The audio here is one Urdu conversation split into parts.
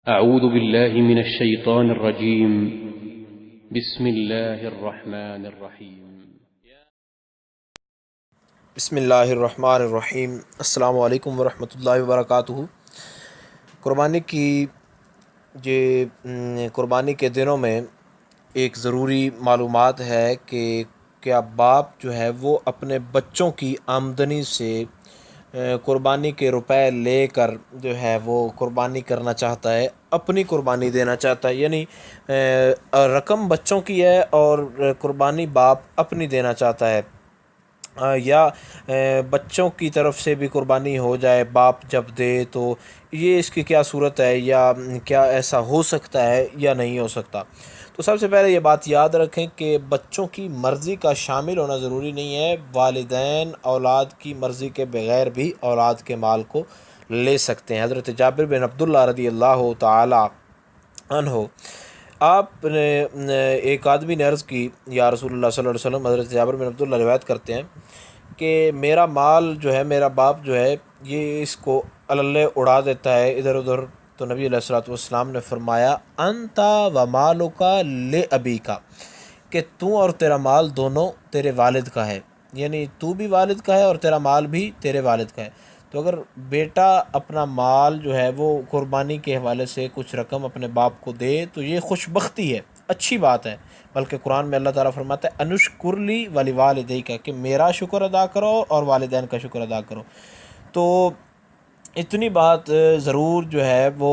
أعوذ بالله من الشيطان الرجيم. بسم الله الرحمن الرحيم. بسم اللہ الرحمن الرحیم۔ السلام علیکم ورحمۃ اللہ وبرکاتہ۔ قربانی قربانی کے دنوں میں ایک ضروری معلومات ہے کہ کیا باپ جو ہے وہ اپنے بچوں کی آمدنی سے قربانی کے روپے لے کر جو ہے وہ قربانی کرنا چاہتا ہے، اپنی قربانی دینا چاہتا ہے، یعنی رقم بچوں کی ہے اور قربانی باپ اپنی دینا چاہتا ہے، یا بچوں کی طرف سے بھی قربانی ہو جائے باپ جب دے، تو یہ اس کی کیا صورت ہے، یا کیا ایسا ہو سکتا ہے یا نہیں ہو سکتا؟ تو سب سے پہلے یہ بات یاد رکھیں کہ بچوں کی مرضی کا شامل ہونا ضروری نہیں ہے، والدین اولاد کی مرضی کے بغیر بھی اولاد کے مال کو لے سکتے ہیں۔ حضرت جابر بن عبداللہ رضی اللہ تعالی عنہ، آپ نے ایک آدمی نے عرض کی، یا رسول اللہ صلی اللہ علیہ وسلم، حضرت جابر بن عبداللہ روایت کرتے ہیں کہ میرا مال جو ہے، میرا باپ جو ہے، یہ اس کو اللہ اڑا دیتا ہے ادھر ادھر۔ تو نبی علیہ الصلوۃ والسلام نے فرمایا، انتا و مالک لابیکا، کہ تو اور تیرا مال دونوں تیرے والد کا ہے، یعنی تو بھی والد کا ہے اور تیرا مال بھی تیرے والد کا ہے۔ تو اگر بیٹا اپنا مال جو ہے وہ قربانی کے حوالے سے کچھ رقم اپنے باپ کو دے تو یہ خوش بختی ہے، اچھی بات ہے، بلکہ قرآن میں اللہ تعالیٰ فرماتا ہے انشکر لی ولی والدیک، کہ میرا شکر ادا کرو اور والدین کا شکر ادا کرو۔ تو اتنی بات ضرور جو ہے وہ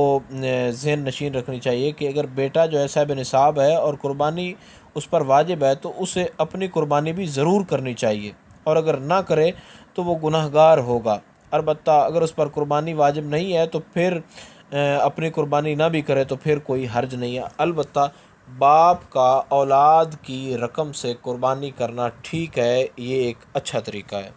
ذہن نشین رکھنی چاہیے کہ اگر بیٹا جو ہے صاحب نصاب ہے اور قربانی اس پر واجب ہے تو اسے اپنی قربانی بھی ضرور کرنی چاہیے، اور اگر نہ کرے تو وہ گناہ گار ہوگا۔ البتہ اگر اس پر قربانی واجب نہیں ہے تو پھر اپنی قربانی نہ بھی کرے تو پھر کوئی حرج نہیں ہے۔ البتہ باپ کا اولاد کی رقم سے قربانی کرنا ٹھیک ہے، یہ ایک اچھا طریقہ ہے۔